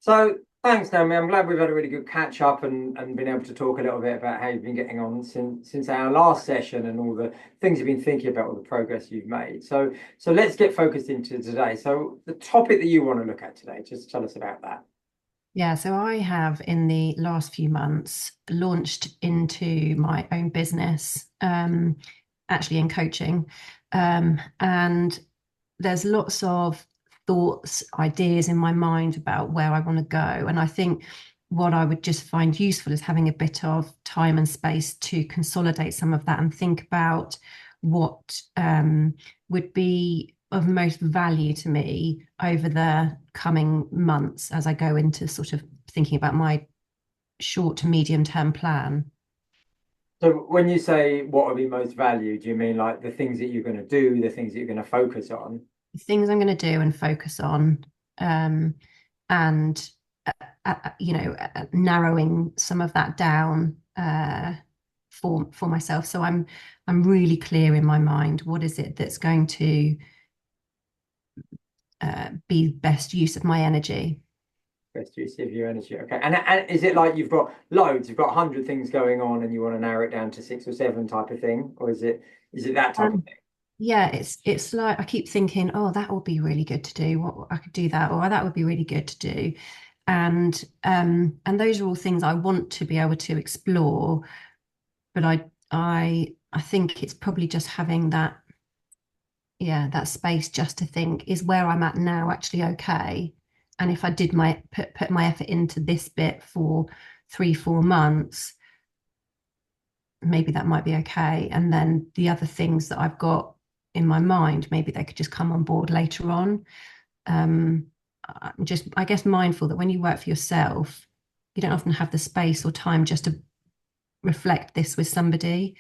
So thanks, Naomi. I'm glad we've had a really good catch up and been able to talk a little bit about how you've been getting on since our last session and all the things you've been thinking about, all the progress you've made. So let's get focused into today. So the topic that you want to look at today, just tell us about that. Yeah, so I have in the last few months launched into my own business, actually in coaching. And there's lots of thoughts, ideas in my mind about where I want to go. And I think what I would just find useful is having a bit of time and space to consolidate some of that and think about what would be of most value to me over the coming months as I go into sort of thinking about my short to medium term plan. So when you say what will be most valued, do you mean like the things that you're going to do, the things that you're going to focus on? Things I'm going to do and focus on, um, and narrowing some of that down for myself. So I'm really clear in my mind. What is it that's going to be best use of my energy? Best use of your energy. Okay. And is it like you've got loads, you've got 100 things going on and you want to narrow it down to six or seven type of thing? Or is it that type of Um, thing? yeah, it's like I keep thinking, oh, that would be really good to do. What I could do that, or that would be really good to do. And those are all things I want to be able to explore, but I think it's probably just having that, yeah, that space just to think, is where I'm at now actually okay? And if I did my put my effort into this bit for 3, 4 months, maybe that might be okay. And then the other things that I've got in my mind, maybe they could just come on board later on. I'm just, I guess, mindful that when you work for yourself, you don't often have the space or time just to reflect this with somebody.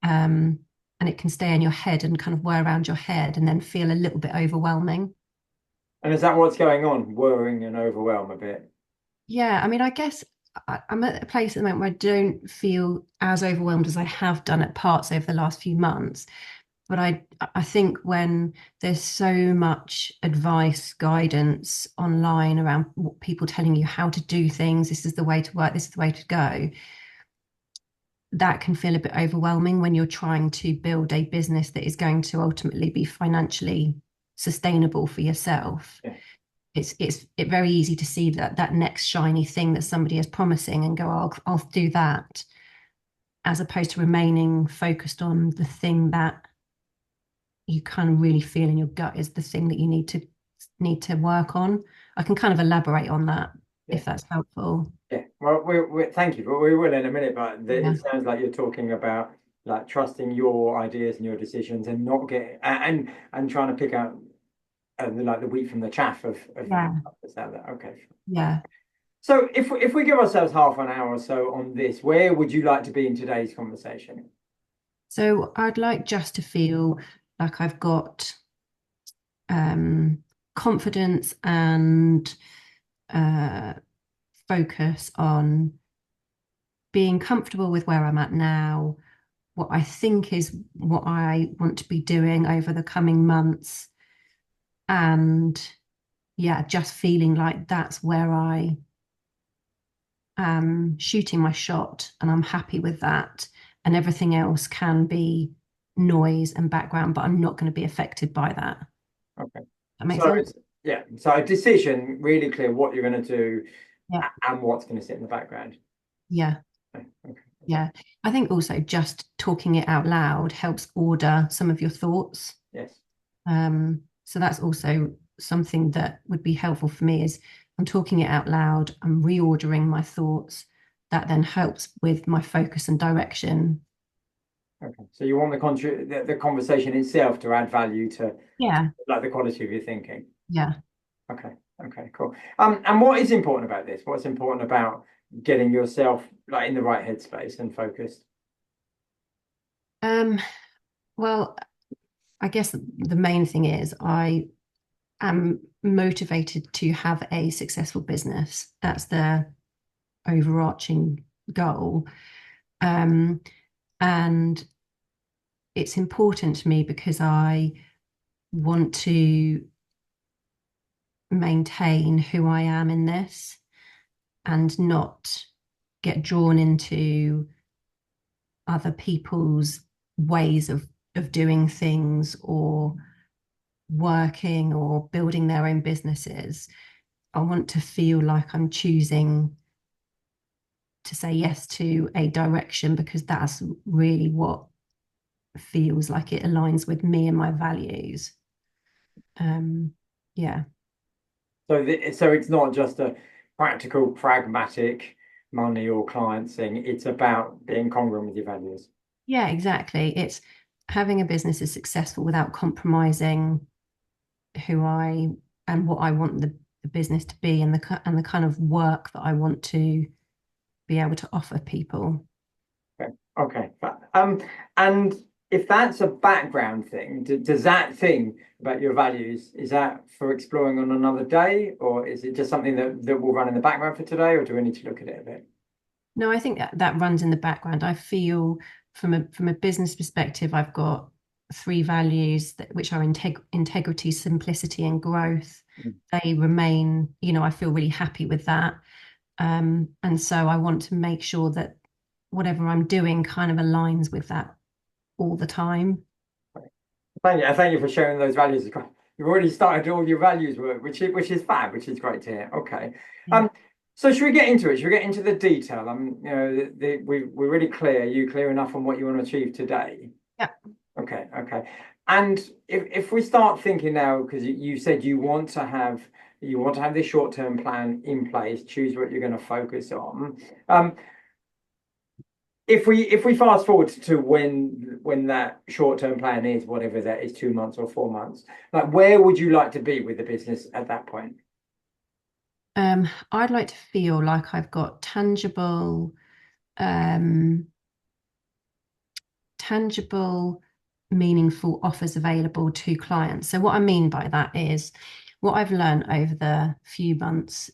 Um, and it can stay in your head and kind of whir around your head and then feel a little bit overwhelming. And is that what's going on? Worrying and overwhelm a bit. Yeah, I mean, I guess I'm at a place at the moment where I don't feel as overwhelmed as I have done at parts over the last few months. But I think when there's so much advice, guidance online around people telling you how to do things, this is the way to work, this is the way to go, that can feel a bit overwhelming when you're trying to build a business that is going to ultimately be financially sustainable for yourself. Yeah. It's very easy to see that next shiny thing that somebody is promising and go, oh, I'll do that, as opposed to remaining focused on the thing that you kind of really feel in your gut is the thing that you need to work on. I can kind of elaborate on that Yeah. if that's helpful. Yeah. Well, thank you, but we will in a minute. But Yeah. it sounds like you're talking about like trusting your ideas and your decisions and not getting and trying to pick out like the wheat from the chaff of Yeah. is that okay. Yeah. So if we give ourselves half an hour or so on this, where would you like to be in today's conversation? So I'd like just to feel like I've got confidence and uh, focus on being comfortable with where I'm at now, what I think is what I want to be doing over the coming months, and yeah, just feeling like that's where I am shooting my shot and I'm happy with that. And everything else can be noise and background, but I'm not going to be affected by that. Okay. That makes So sense? it's yeah, so a decision really clear what you're going to do Yeah. and what's going to sit in the background. Yeah. Okay, okay, okay. Yeah. I think also just talking it out loud helps order some of your thoughts. Yes. So that's also something that would be helpful for me is I'm talking it out loud, I'm reordering my thoughts. That then helps with my focus and direction. Okay. So you want the conversation itself to add value to Yeah. like the quality of your thinking. Yeah. Okay. Okay, cool. And what is important about this? What's important about getting yourself like in the right headspace and focused? Um, well, I guess the main thing is I am motivated to have a successful business. That's the overarching goal. Um, and it's important to me because I want to maintain who I am in this and not get drawn into other people's ways of doing things or working or building their own businesses. I want to feel like I'm choosing to say yes to a direction because that's really what feels like it aligns with me and my values. Yeah. So it's not just a practical, pragmatic money or client thing. It's about being congruent with your values. Yeah, exactly. It's having a business is successful without compromising who I and what I want the business to be and the kind of work that I want to be able to offer people. Okay. Okay. And if that's a background thing, does that thing about your values, is that for exploring on another day, or is it just something that will run in the background for today, or do we need to look at it a bit? No, I think that runs in the background. I feel from a business perspective, I've got three values which are integrity, simplicity, and growth. Mm. They remain, I feel really happy with that. And so I want to make sure that whatever I'm doing kind of aligns with that all the time. Thank you. Thank you for sharing those values. You've already started all your values work, which is fab, which is great to hear. Okay. Yeah. So should we get into it? Should we get into the detail? We're really clear. Are you clear enough on what you want to achieve today? Yeah. Okay, okay. And if we start thinking now, because you said you want to have this short-term plan in place, choose what you're going to focus on. If we fast forward to when that short-term plan is, whatever that is, 2 months or 4 months, like where would you like to be with the business at that point? I'd like to feel like I've got um, tangible, meaningful offers available to clients. So what I mean by that is what I've learned over the few months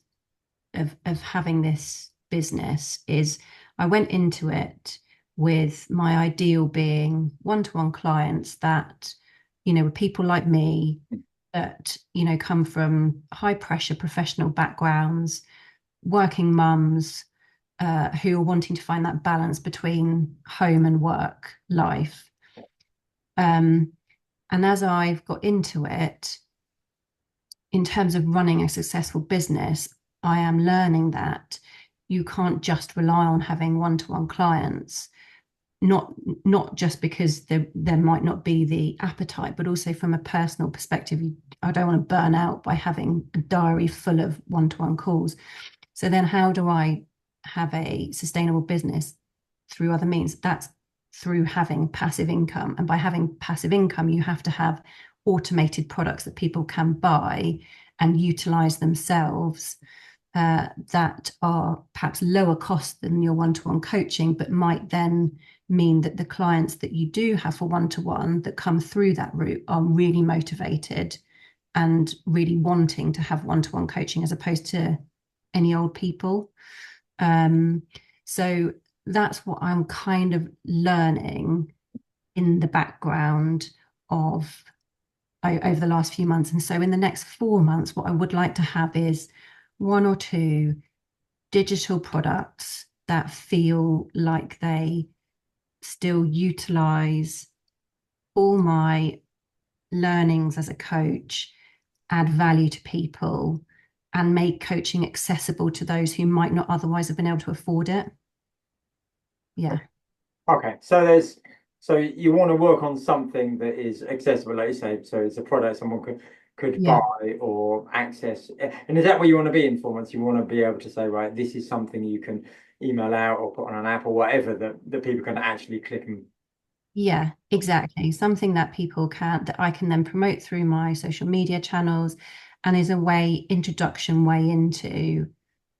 of having this business is I went into it with my ideal being one-to-one clients that, were people like me that, come from high pressure professional backgrounds, working mums, who are wanting to find that balance between home and work life. Um, and as I've got into it, in terms of running a successful business, I am learning that you can't just rely on having one-to-one clients, not not just because there might not be the appetite, but also from a personal perspective, I don't want to burn out by having a diary full of one-to-one calls. So then how do I have a sustainable business through other means? That's through having passive income. And by having passive income, you have to have automated products that people can buy and utilize themselves, that are perhaps lower cost than your one-to-one coaching, but might then mean that the clients that you do have for one-to-one that come through that route are really motivated and really wanting to have one-to-one coaching as opposed to any old people. So that's what I'm kind of learning in the background of over the last few months. And so in the next 4 months, what I would like to have is one or two digital products that feel like they still utilize all my learnings as a coach, add value to people, and make coaching accessible to those who might not otherwise have been able to afford it. Yeah. Okay, so you want to work on something that is accessible, like you say, so it's a product someone could Yeah. buy or access. And is that where you want to be in 4 months? You want to be able to say, right, this is something you can email out or put on an app or whatever that people can actually click and Yeah, exactly. Something that I can then promote through my social media channels and is a introduction way into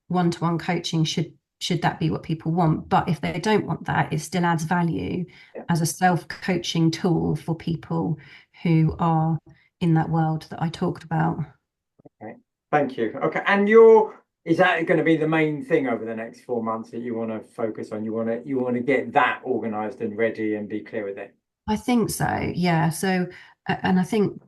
one-to-one coaching should that be what people want. But if they don't want that, it still adds value yeah. as a self-coaching tool for people who are in that world that I talked about. Okay. Thank you. Okay, and is that going to be the main thing over the next 4 months that you want to focus on? You want to get that organized and ready and be clear with it. I think so, yeah. So, and I think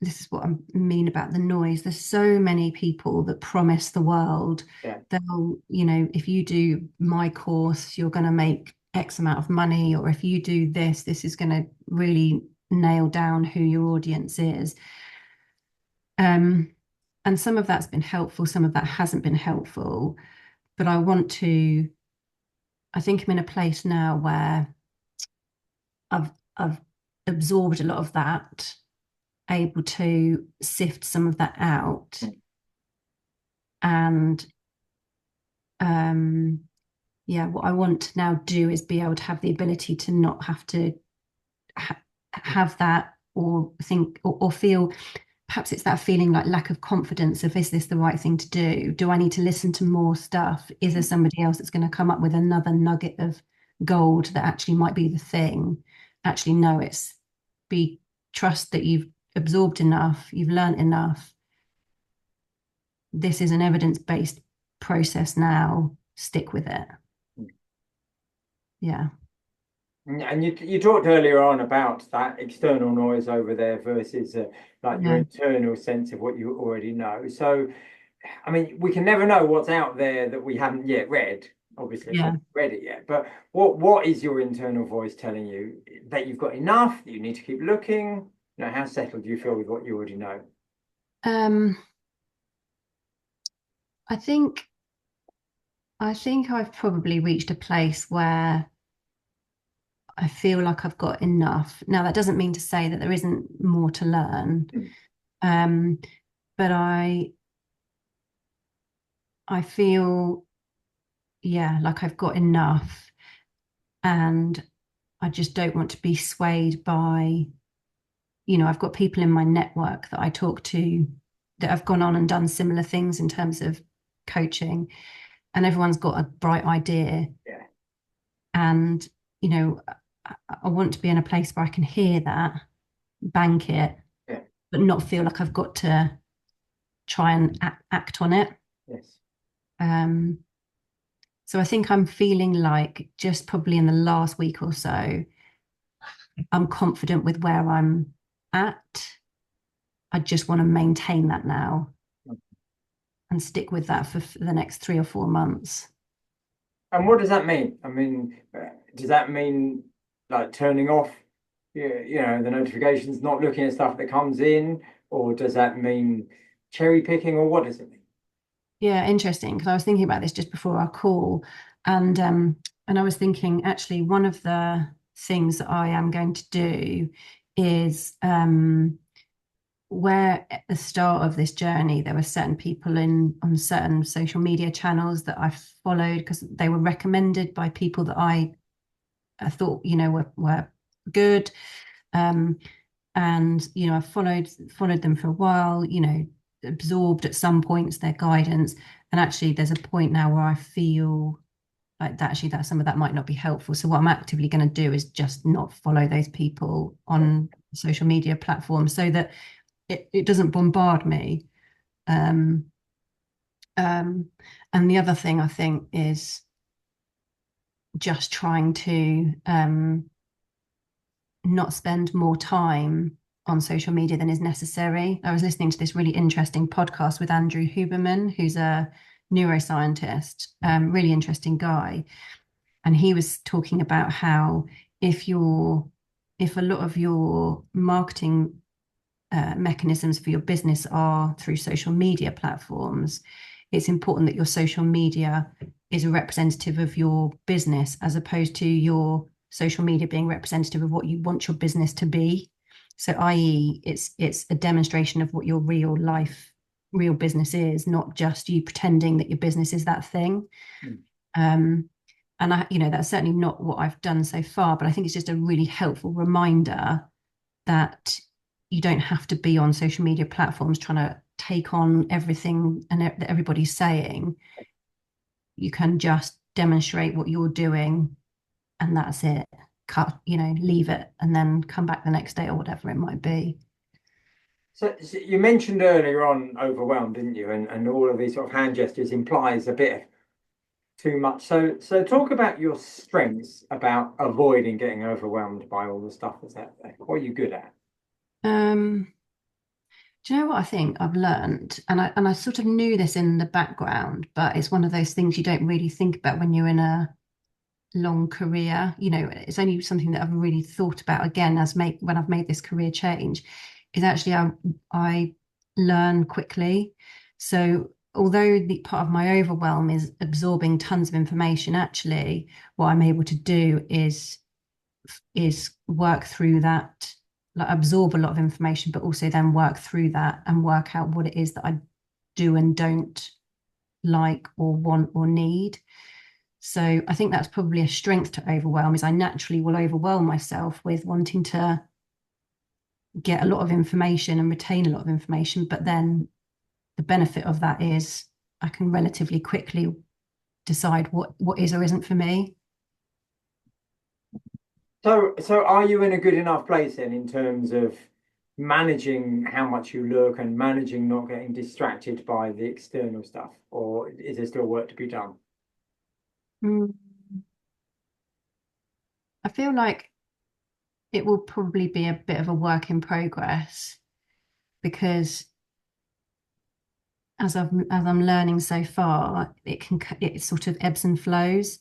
this is what I mean about the noise. There's so many people that promise the world. Yeah. They'll, if you do my course, you're going to make X amount of money, or if you do this, this is going to really nail down who your audience is. And some of that's been helpful, some of that hasn't been helpful. But I think I'm in a place now where I've absorbed a lot of that, able to sift some of that out. And yeah, what I want to now do is be able to have the ability to not have to have that, or think or feel, perhaps it's that feeling like lack of confidence of, is this the right thing to do? Do I need to listen to more stuff? Is there somebody else that's going to come up with another nugget of gold that actually might be the thing? Actually, no, trust that you've absorbed enough, you've learned enough. This is an evidence-based process now. Stick with it. Yeah. And you talked earlier on about that external noise over there versus like your internal sense of what you already know. So, I mean, we can never know what's out there that we haven't yet read. Obviously, we haven't read it yet. But what is your internal voice telling you? That you've got enough, that you need to keep looking? How settled do you feel with what you already know? I think I've probably reached a place where I feel like I've got enough. Now, that doesn't mean to say that there isn't more to learn. But I feel, yeah, like I've got enough, and I just don't want to be swayed by, I've got people in my network that I talk to that have gone on and done similar things in terms of coaching, and everyone's got a bright idea. Yeah. And, I want to be in a place where I can hear that, bank it, but not feel like I've got to try and act on it. Yes. So I think I'm feeling like, just probably in the last week or so, I'm confident with where I'm at. I just want to maintain that now and stick with that for the next 3 or 4 months. And what does that mean? I mean, does that mean like turning off, the notifications, not looking at stuff that comes in, or does that mean cherry picking, or what does it mean? Yeah, interesting. Because I was thinking about this just before our call, and I was thinking, actually, one of the things that I am going to do is, where at the start of this journey there were certain people on certain social media channels that I followed because they were recommended by people that I thought were good, and I followed them for a while, absorbed at some points their guidance, and actually there's a point now where I feel like that some of that might not be helpful. So what I'm actively going to do is just not follow those people on social media platforms, so that it doesn't bombard me. And the other thing I think is just trying to not spend more time on social media than is necessary. I was listening to this really interesting podcast with Andrew Huberman, who's a neuroscientist, really interesting guy. And he was talking about how if a lot of your marketing mechanisms for your business are through social media platforms, it's important that your social media is a representative of your business, as opposed to your social media being representative of what you want your business to be. So, i.e., it's a demonstration of what your real business is, not just you pretending that your business is that thing. And that's certainly not what I've done so far, but I think it's just a really helpful reminder that you don't have to be on social media platforms trying to take on everything that everybody's saying. You can just demonstrate what you're doing, and that's it. Leave it, and then come back the next day or whatever it might be. So you mentioned earlier on overwhelmed, didn't you? And all of these sort of hand gestures implies a bit too much. So talk about your strengths about avoiding getting overwhelmed by all the stuff that's out there. What are you good at? Do you know what I think I've learned? And I sort of knew this in the background, but it's one of those things you don't really think about when you're in a long career. You know, it's only something that I've really thought about again when I've made this career change, is actually I learn quickly. So although the part of my overwhelm is absorbing tons of information, actually what I'm able to do is work through that, like absorb a lot of information, but also then work through that and work out what it is that I do and don't like or want or need. So I think that's probably a strength to overwhelm, is I naturally will overwhelm myself with wanting to get a lot of information and retain a lot of information. But then the benefit of that is I can relatively quickly decide what is or isn't for me. So are you in a good enough place then in terms of managing how much you look and managing not getting distracted by the external stuff, or is there still work to be done? Mm. I feel like it will probably be a bit of a work in progress, because as I'm learning so far, it sort of ebbs and flows.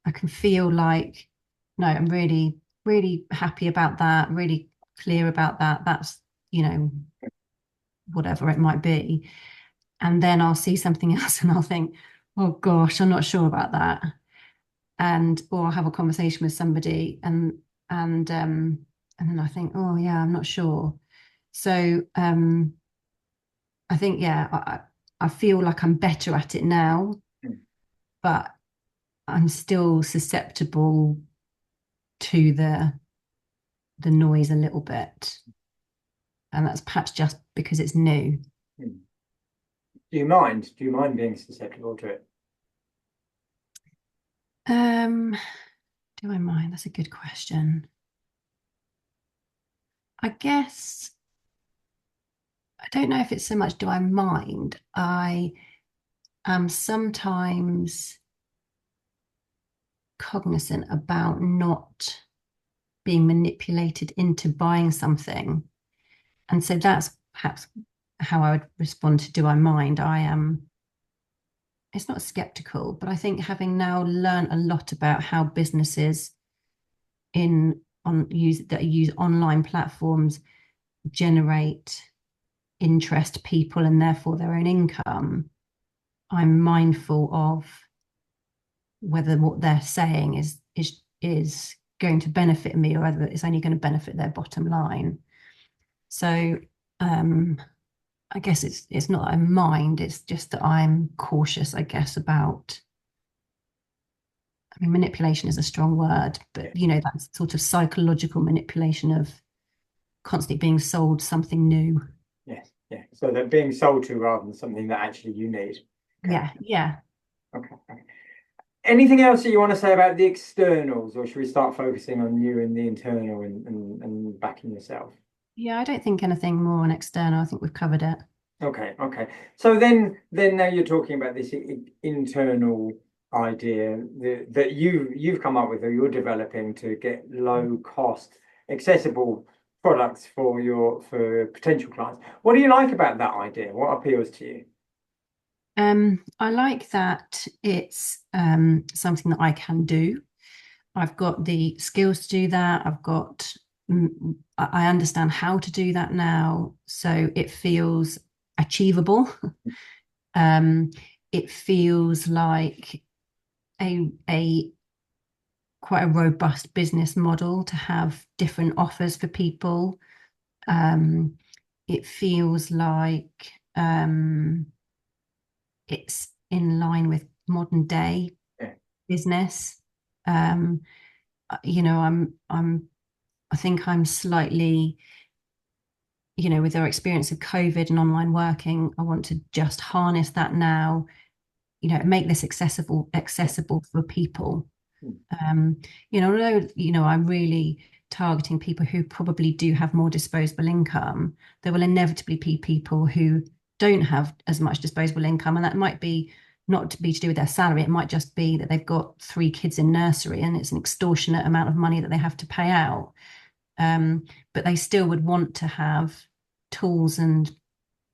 I can feel like, no, I'm really, really happy about that, really clear about that. That's, you know, whatever it might be. And then I'll see something else and I'll think, oh gosh, I'm not sure about that. Or I'll have a conversation with somebody and then I think, oh yeah, I'm not sure. So I think, yeah, I feel like I'm better at it now, Hmm. but I'm still susceptible to the noise a little bit. And that's perhaps just because it's new. Hmm. Do you mind? Do you mind being susceptible to it? Um, do I mind? That's a good question. I guess I don't know if it's so much do I mind. I am sometimes cognizant about not being manipulated into buying something. And so that's perhaps how I would respond to do I mind. I am, it's not skeptical, but I think having now learned a lot about how businesses that use online platforms generate interest people and therefore their own income, I'm mindful of whether what they're saying is going to benefit me or whether it's only going to benefit their bottom line. So um, I guess it's not that I mind, it's just that I'm cautious, I guess, about, I mean, manipulation is a strong word, Yeah. but you know, that sort of psychological manipulation of constantly being sold something new. Yes. Yeah. So they're being sold to rather than something that actually you need. Okay. Yeah, yeah. Okay. Okay. Anything else that you want to say about the externals, or should we start focusing on you and the internal and backing yourself? Yeah, I don't think anything more on external. I think we've covered it. Okay, okay. So then now you're talking about this internal idea that you've come up with or you're developing to get low cost, accessible products for potential clients. What do you like about that idea? What appeals to you? I like that it's something that I can do. I've got the skills to do that. I understand how to do that now. So it feels achievable. Um, it feels like a quite a robust business model to have different offers for people. Um, it feels like it's in line with modern day Yeah. business. Um, you know, I think I'm slightly, you know, with our experience of COVID and online working, I want to just harness that now, you know, make this accessible for people. Hmm. Um, you know, although, you know, I'm really targeting people who probably do have more disposable income, there will inevitably be people who don't have as much disposable income. And that might be not to be to do with their salary. It might just be that they've got three kids in nursery and it's an extortionate amount of money that they have to pay out. But they still would want to have tools and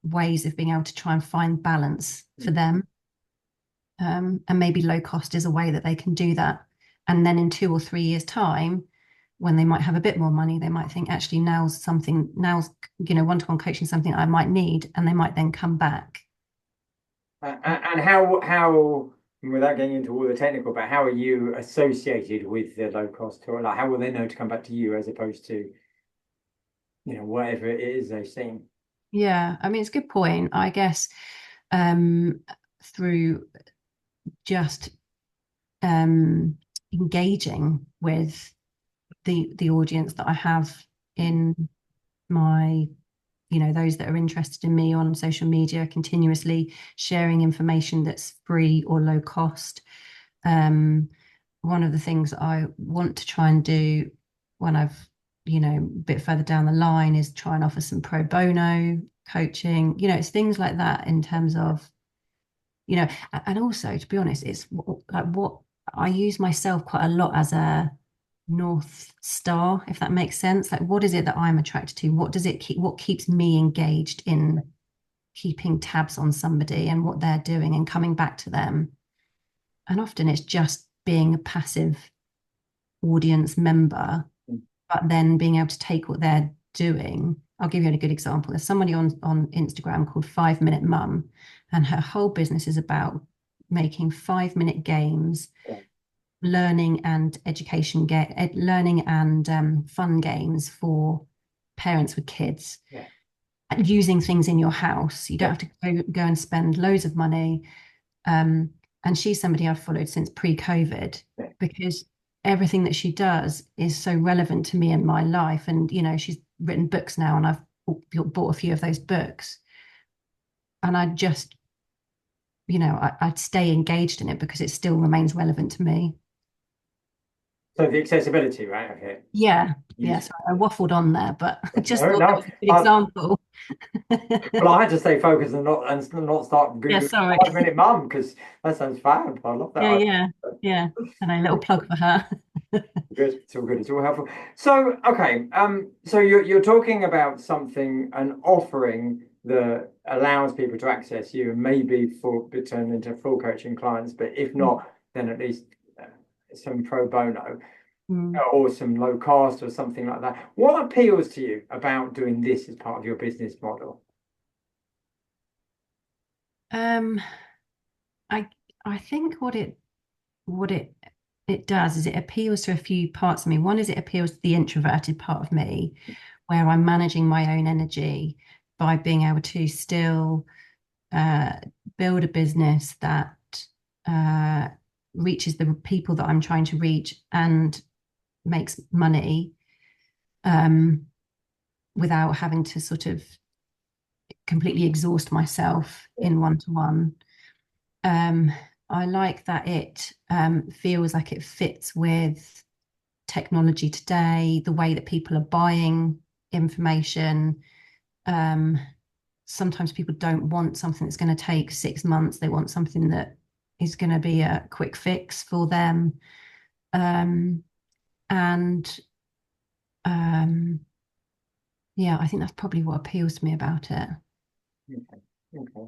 ways of being able to try and find balance for them. And maybe low cost is a way that they can do that. And then in 2 or 3 years' time, when they might have a bit more money, they might think, actually, now's one-to-one coaching something I might need, and they might then come back. And how, without getting into all the technical, but how are you associated with the low cost tour? Like, how will they know to come back to you as opposed to, whatever it is they've seen? Yeah, I mean, it's a good point. I guess through just engaging with the audience that I have in my, those that are interested in me on social media, continuously sharing information that's free or low cost. One of the things I want to try and do when I've, a bit further down the line is try and offer some pro bono coaching. It's things like that in terms of, and also, to be honest, it's like what I use myself quite a lot as a North Star, if that makes sense. Like, what is it that I'm attracted to? What keeps me engaged in keeping tabs on somebody and what they're doing and coming back to them? And often it's just being a passive audience member, but then being able to take what they're doing. I'll give you a good example. There's somebody on Instagram called 5 Minute Mum, and her whole business is about making 5 minute games, learning and learning and fun games for parents with kids. Using things in your house. You don't have to go and spend loads of money. And she's somebody I've followed since pre-COVID because everything that she does is so relevant to me in my life. And, she's written books now, and I've bought a few of those books. And I just, I'd stay engaged in it because it still remains relevant to me. So the accessibility, right? Okay. Yeah. Yes, I waffled on there, but I just thought No, that was a good example. well, I had to stay focused and not start Yeah, Googling sorry. 5 Minute Mum because that sounds fab. I love that. Yeah. And a little plug for her. Good. It's all good. It's all helpful. So, okay. So you're talking about something, an offering that allows people to access you and maybe for turn into full coaching clients, but if not, then at least some pro bono or some low cost or something like that. What appeals to you about doing this as part of your business model? I I think what it does is it appeals to a few parts of me. One is it appeals to the introverted part of me, where I'm managing my own energy by being able to still uh, build a business that uh, reaches the people that I'm trying to reach and makes money without having to sort of completely exhaust myself in one-to-one. I like that it feels like it fits with technology today, the way that people are buying information. Sometimes people don't want something that's going to take 6 months. They want something that is going to be a quick fix for them. And yeah, I think that's probably what appeals to me about it. Okay. Okay.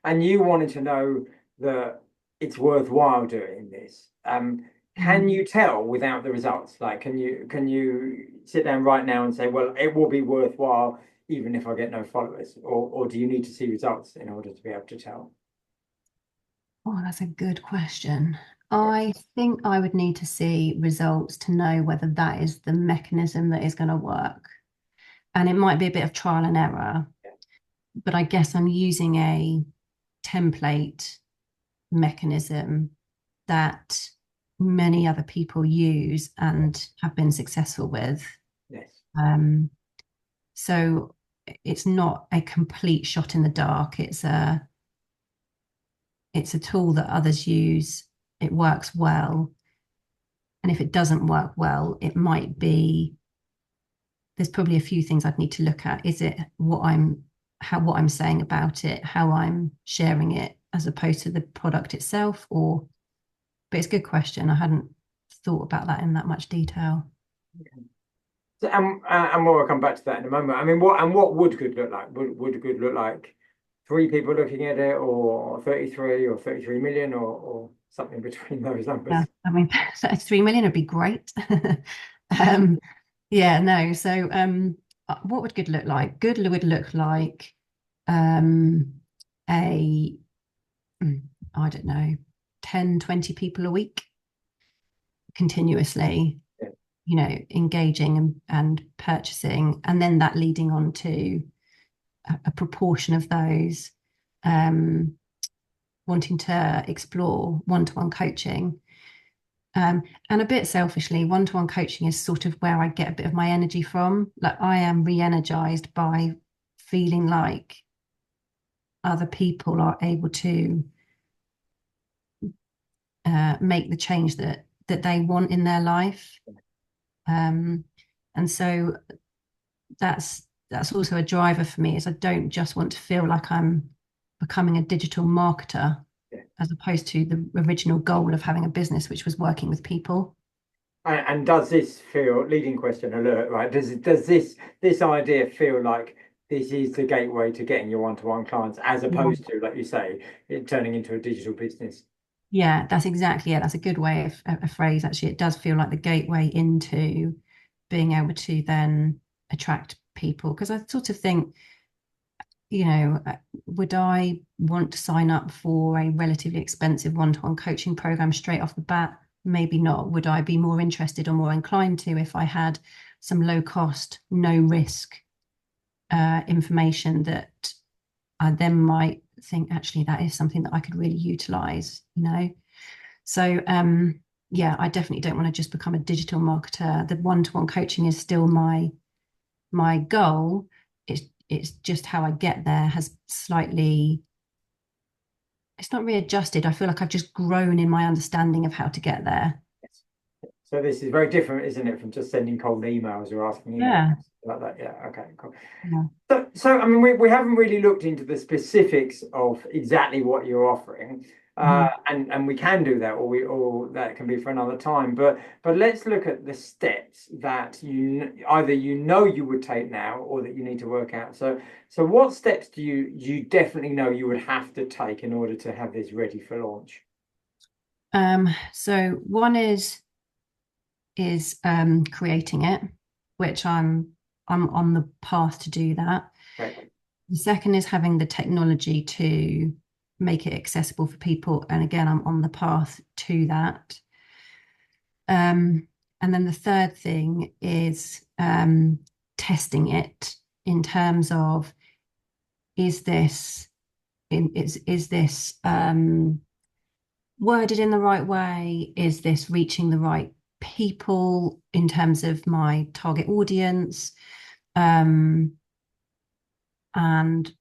And you wanted to know that it's worthwhile doing this. Can you tell without the results? Like, can you sit down right now and say, well, it will be worthwhile even if I get no followers, or do you need to see results in order to be able to tell? Oh, that's a good question. I think I would need to see results to know whether that is the mechanism that is going to work. And it might be a bit of trial and error, but I guess I'm using a template mechanism that many other people use and have been successful with. Yes. So it's not a complete shot in the dark. It's a tool that others use. It works well. And if it doesn't work well, it might be there's probably a few things I'd need to look at. Is it what I'm saying about it, how I'm sharing it, as opposed to the product itself? But it's a good question. I hadn't thought about that in that much detail. So, and we'll come back to that in a moment. I mean, what would good look like? Would good look like three people looking at it, or 33, or 33 million, or something between those Yeah, numbers? I mean, 3 million would be great. Um, yeah, no. So, what would good look like? Good would look like um, a, I don't know, 10, 20 people a week continuously, Yeah. engaging and purchasing, and then that leading on to a proportion of those um, wanting to explore one-to-one coaching. And a bit selfishly, one-to-one coaching is sort of where I get a bit of my energy from. Like I am re-energized by feeling like other people are able to make the change that they want in their life. Um, and so that's also a driver for me is I don't just want to feel like I'm becoming a digital marketer Yeah. as opposed to the original goal of having a business, which was working with people. And does this feel, leading question alert, right? Does this idea feel like this is the gateway to getting your one-to-one clients, as Yeah. opposed to, like you say, it turning into a digital business? Yeah, that's exactly it. That's a good way of a phrase. Actually, it does feel like the gateway into being able to then attract people. Because I sort of think, would I want to sign up for a relatively expensive one-to-one coaching program straight off the bat? Maybe not. Would I be more interested or more inclined to if I had some low cost, no risk information that I then might think, actually, that is something that I could really utilize. So yeah, I definitely don't want to just become a digital marketer. The one-to-one coaching is still my goal. It's just how I get there has slightly, it's not readjusted. I feel like I've just grown in my understanding of how to get there. So this is very different, isn't it, from just sending cold emails or asking email Yeah. like that? Yeah. Okay. Cool. Yeah. So I mean, we haven't really looked into the specifics of exactly what you're offering, Mhm. and we can do that, or that can be for another time. But let's look at the steps that either you would take now, or that you need to work out. So what steps do you definitely know you would have to take in order to have this ready for launch? So one is creating it, which I'm on the path to do that. Okay. The second is having the technology to make it accessible for people. And again, I'm on the path to that. And then the third thing is testing it in terms of is this is this worded in the right way? Is this reaching the right people in terms of my target audience? Um, and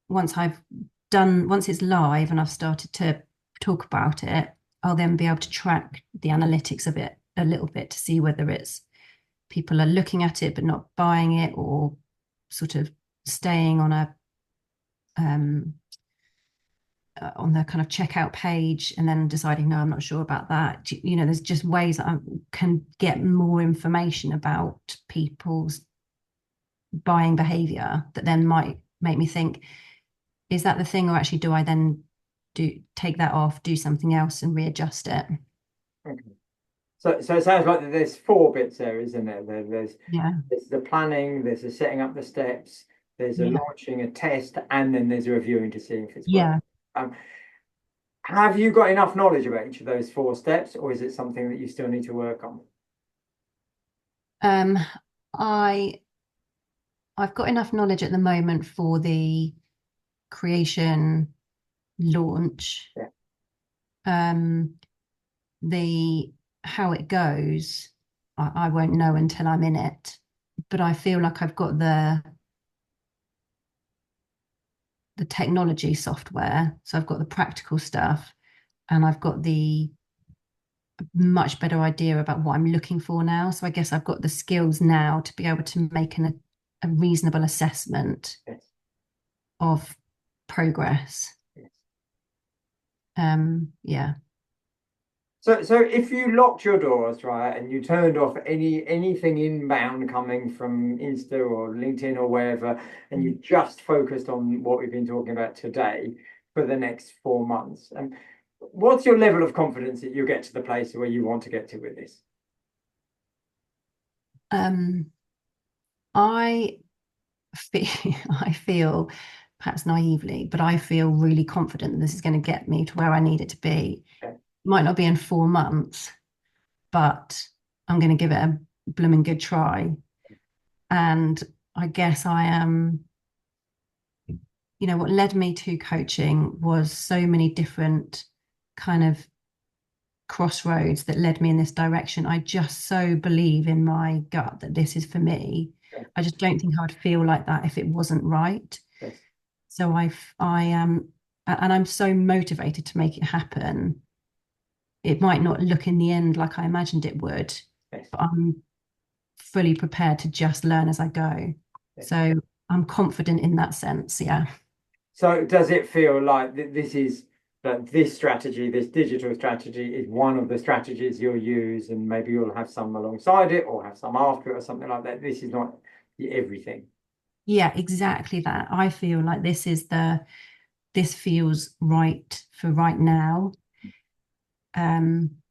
once it's live and I've started to talk about it, I'll then be able to track the analytics of it a little bit to see whether it's people are looking at it but not buying it, or sort of staying um, on the kind of checkout page and then deciding, no, I'm not sure about that. There's just ways that I can get more information about people's buying behavior that then might make me think, is that the thing, or actually do I then take that off, do something else and readjust it? Okay. So it sounds like there's four bits there, isn't there? Yeah. There's the planning, there's the setting up the steps, there's a Yeah. launching a test, and then there's a reviewing to see if it's working. Yeah. Um, have you got enough knowledge about each of those four steps, or is it something that you still need to work on? Um, I I've got enough knowledge at the moment for the creation launch. Yeah. Um, the how it goes, I won't know until I'm in it. But I feel like I've got the technology software. So I've got the practical stuff and I've got the much better idea about what I'm looking for now. So I guess I've got the skills now to be able to make a reasonable assessment Yes. of progress. Yes. Yeah. So if you locked your doors, right, and you turned off anything inbound coming from Insta or LinkedIn or wherever, and you just focused on what we've been talking about today for the next 4 months, and what's your level of confidence that you'll get to the place where you want to get to with this? Um, I feel, I feel perhaps naively, but I feel really confident that this is going to get me to where I need it to be. Okay. Might not be in 4 months, but I'm going to give it a blooming good try. And I guess I am, what led me to coaching was so many different kind of crossroads that led me in this direction. I just so believe in my gut that this is for me. Okay. I just don't think I would feel like that if it wasn't right. Yes. So I am, and I'm so motivated to make it happen. It might not look in the end like I imagined it would, Yes. but I'm fully prepared to just learn as I go. Yes. So I'm confident in that sense. Yeah. So does it feel like this is that this strategy, this digital strategy, is one of the strategies you'll use, and maybe you'll have some alongside it or have some after it or something like that? This is not everything. Yeah, exactly that. I feel like this feels right for right now.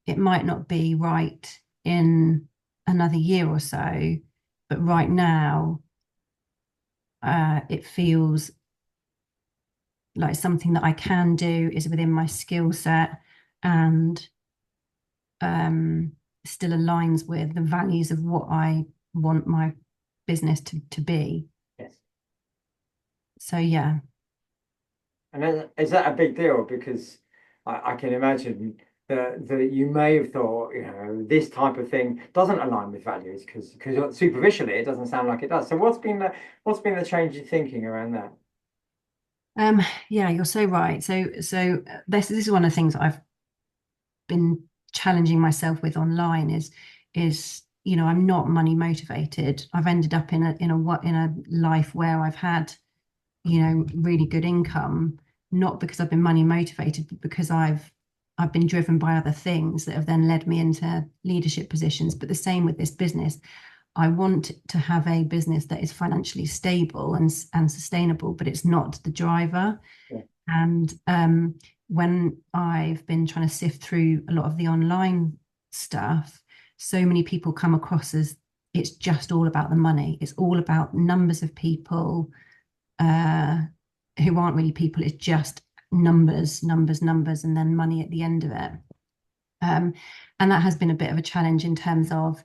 It might not be right in another year or so, but right now, it feels like something that I can do is within my skill set and still aligns with the values of what I want my business to be. Yes. So yeah. And is that a big deal? Because I can imagine that you may have thought, this type of thing doesn't align with values because superficially it doesn't sound like it does. So what's been the change in thinking around that? Um, yeah, you're so right. So this is one of the things I've been challenging myself with online is I'm not money motivated. I've ended up in a life where I've had really good income, not because I've been money motivated, but because I've been driven by other things that have then led me into leadership positions. But the same with this business. I want to have a business that is financially stable and sustainable, but it's not the driver. Yeah. And when I've been trying to sift through a lot of the online stuff, so many people come across as it's just all about the money. It's all about numbers of people uh, who aren't really people. It's just numbers, numbers, numbers, and then money at the end of it. Um, and that has been a bit of a challenge in terms of,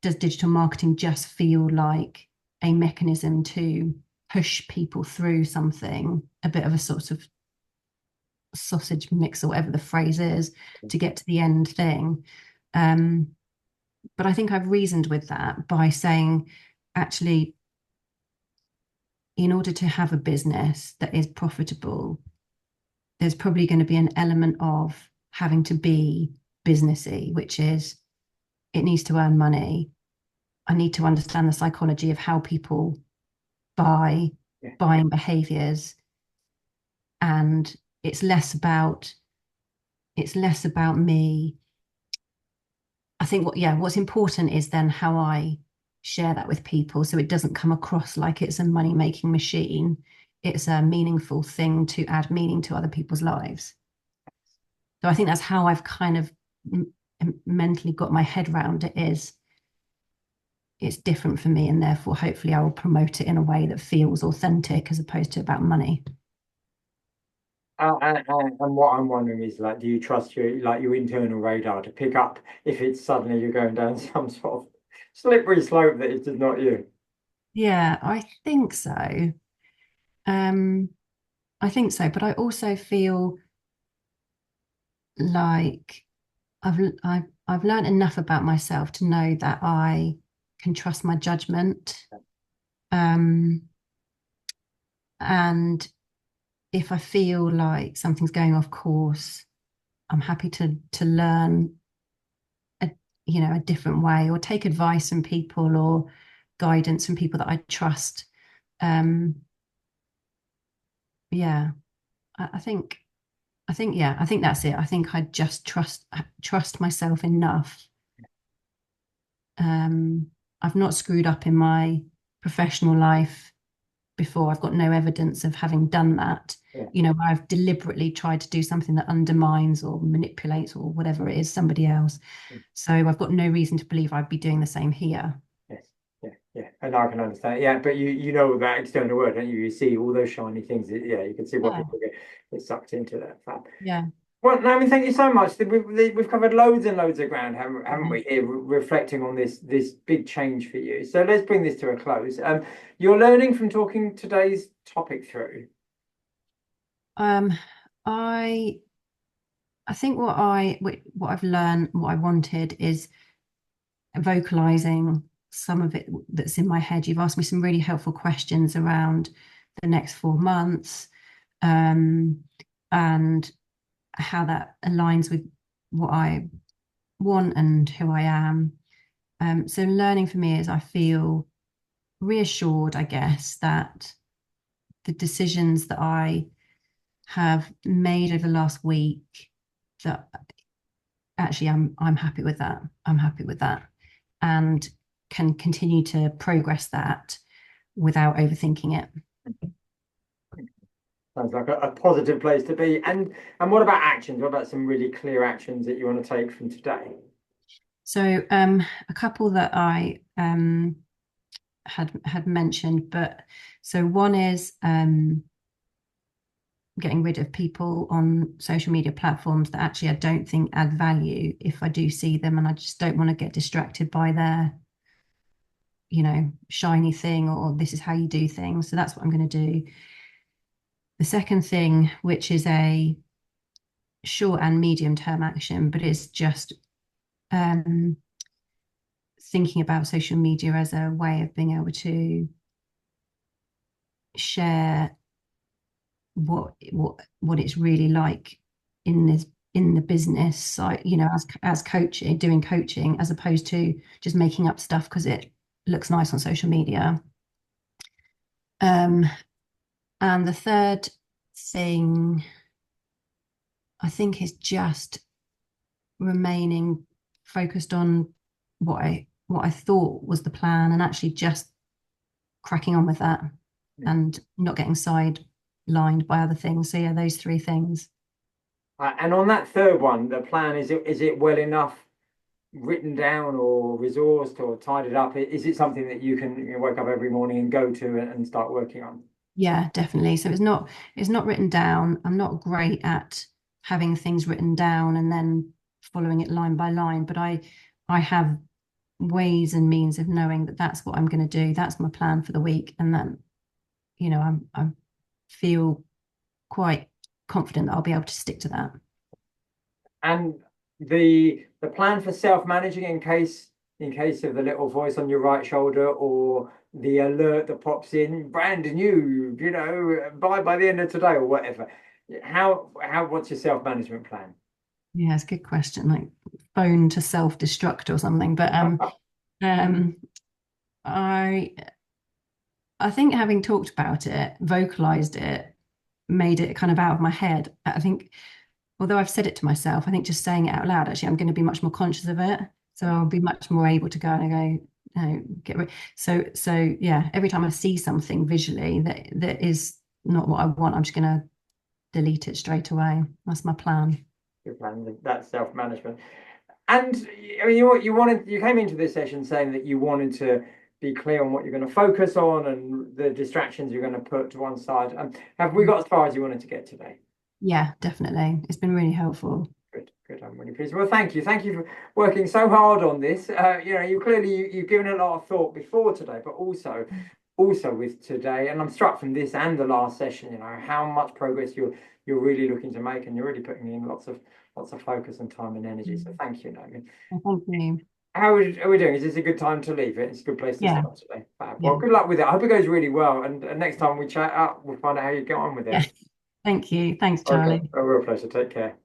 does digital marketing just feel like a mechanism to push people through something, a bit of a sort of sausage mix or whatever the phrase is, to get to the end thing? Um, but I think I've reasoned with that by saying, actually, in order to have a business that is profitable, there's probably going to be an element of having to be businessy, which is it needs to earn money. I need to understand the psychology of how people buy, Yeah. buying behaviors, and it's less about me. I think what's important is then how I share that with people so it doesn't come across like it's a money making machine. It's a meaningful thing to add meaning to other people's lives. So I think that's how I've kind of mentally got my head around it. Is it's different for me, and therefore hopefully I will promote it in a way that feels authentic as opposed to about money. And what I'm wondering is, like, do you trust your internal radar to pick up if it's suddenly you're going down some sort of slippery slope that is just not you? Yeah, I think so. Um, I think so, but I also feel like I've learned enough about myself to know that I can trust my judgment. Um, and if I feel like something's going off course, I'm happy to learn a a different way or take advice from people or guidance from people that I trust. Um, yeah, I think. I think that's it. I think I just trust myself enough. I've not screwed up in my professional life before. I've got no evidence of having done that. Yeah. You know, I've deliberately tried to do something that undermines or manipulates or whatever it is somebody else. So I've got no reason to believe I'd be doing the same here. Yes. Yeah. Yeah. And I can understand. Yeah. But you know that external world, don't you? You see all those shiny things. Yeah. You can see why Yeah, people get sucked into that. Fab. yeah. Well, Naomi, thank you so much. We've covered loads and loads of ground, haven't we, here, reflecting on this big change for you. So let's bring this to a close. You're learning from talking today's topic through. Um, I I think what I've learned, what I wanted is vocalizing some of it that's in my head. You've asked me some really helpful questions around the next 4 months, um, and how that aligns with what I want and who I am. So learning for me is I feel reassured, I guess, that the decisions that I have made over the last week, that actually I'm happy with that. I'm happy with that, and can continue to progress that without overthinking it. Sounds like a positive place to be. And what about actions? What about some really clear actions that you want to take from today? So a couple that I had mentioned, but so one is getting rid of people on social media platforms that actually I don't think add value if I do see them, and I just don't want to get distracted by their, shiny thing or this is how you do things. So that's what I'm going to do. The second thing, which is a short and medium term action, but it's just um, thinking about social media as a way of being able to share what it's really like in the business side, as coaching, doing coaching, as opposed to just making up stuff because it looks nice on social media. Um, and the third thing I think is just remaining focused on what I thought was the plan, and actually just cracking on with that and not getting sidelined by other things. So yeah, those three things. And on that third one, the plan, is it well enough written down or resourced or tidied up? Is it something that you can wake up every morning and go to and start working on? Yeah, definitely. So it's not written down. I'm not great at having things written down and then following it line by line, but I have ways and means of knowing that that's what I'm going to do. That's my plan for the week, and then I feel quite confident that I'll be able to stick to that. And the plan for self-managing in case of the little voice on your right shoulder or the alert that pops in, brand new, by the end of today or whatever. What's your self-management plan? Yeah, it's a good question. Like phone to self-destruct or something. But um, I I think having talked about it, vocalized it, made it kind of out of my head. I think, although I've said it to myself, I think just saying it out loud, actually, I'm going to be much more conscious of it. So I'll be much more able to go and go, no, get rid. So yeah, every time I see something visually that is not what I want, I'm just going to delete it straight away. That's my plan. Your plan, that's self-management. And I mean, you came into this session saying that you wanted to be clear on what you're going to focus on and the distractions you're going to put to one side. Have we got as far as you wanted to get today? Yeah, definitely. It's been really helpful. Good, good. I'm really pleased. Well, thank you. Thank you for working so hard on this. You've given a lot of thought before today, but also with today. And I'm struck from this and the last session, how much progress you're really looking to make, and you're really putting in lots of focus and time and energy. So thank you, Naomi. Thank you. How are we doing? Is this a good time to leave it? It's a good place to Yeah, stop today. Fab. yeah, Well, good luck with it. I hope it goes really well. And next time we chat up, we'll find out how you get on with yeah. it. Thank you. Thanks, Okay. Charlie. A real pleasure. Take care.